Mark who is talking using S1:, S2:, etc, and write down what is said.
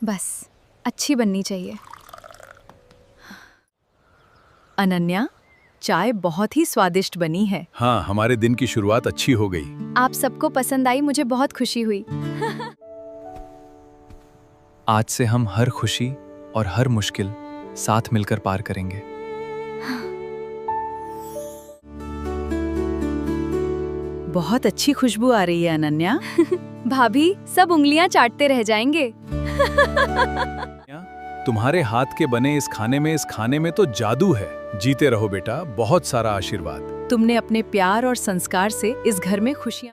S1: बस अच्छी बननी चाहिए।
S2: अनन्या, चाय बहुत ही स्वादिष्ट बनी है।
S3: हाँ, हमारे दिन की शुरुआत अच्छी हो गई।
S1: आप सबको पसंद आई, मुझे बहुत खुशी हुई।
S4: आज से हम हर खुशी और हर मुश्किल साथ मिलकर पार करेंगे।
S2: बहुत अच्छी खुशबू आ रही है अनन्या।
S1: भाभी, सब उंगलियां चाटते रह जाएंगे।
S3: तुम्हारे हाथ के बने इस खाने में तो जादू है। जीते रहो बेटा, बहुत सारा आशीर्वाद।
S2: तुमने अपने प्यार और संस्कार से इस घर में खुशियां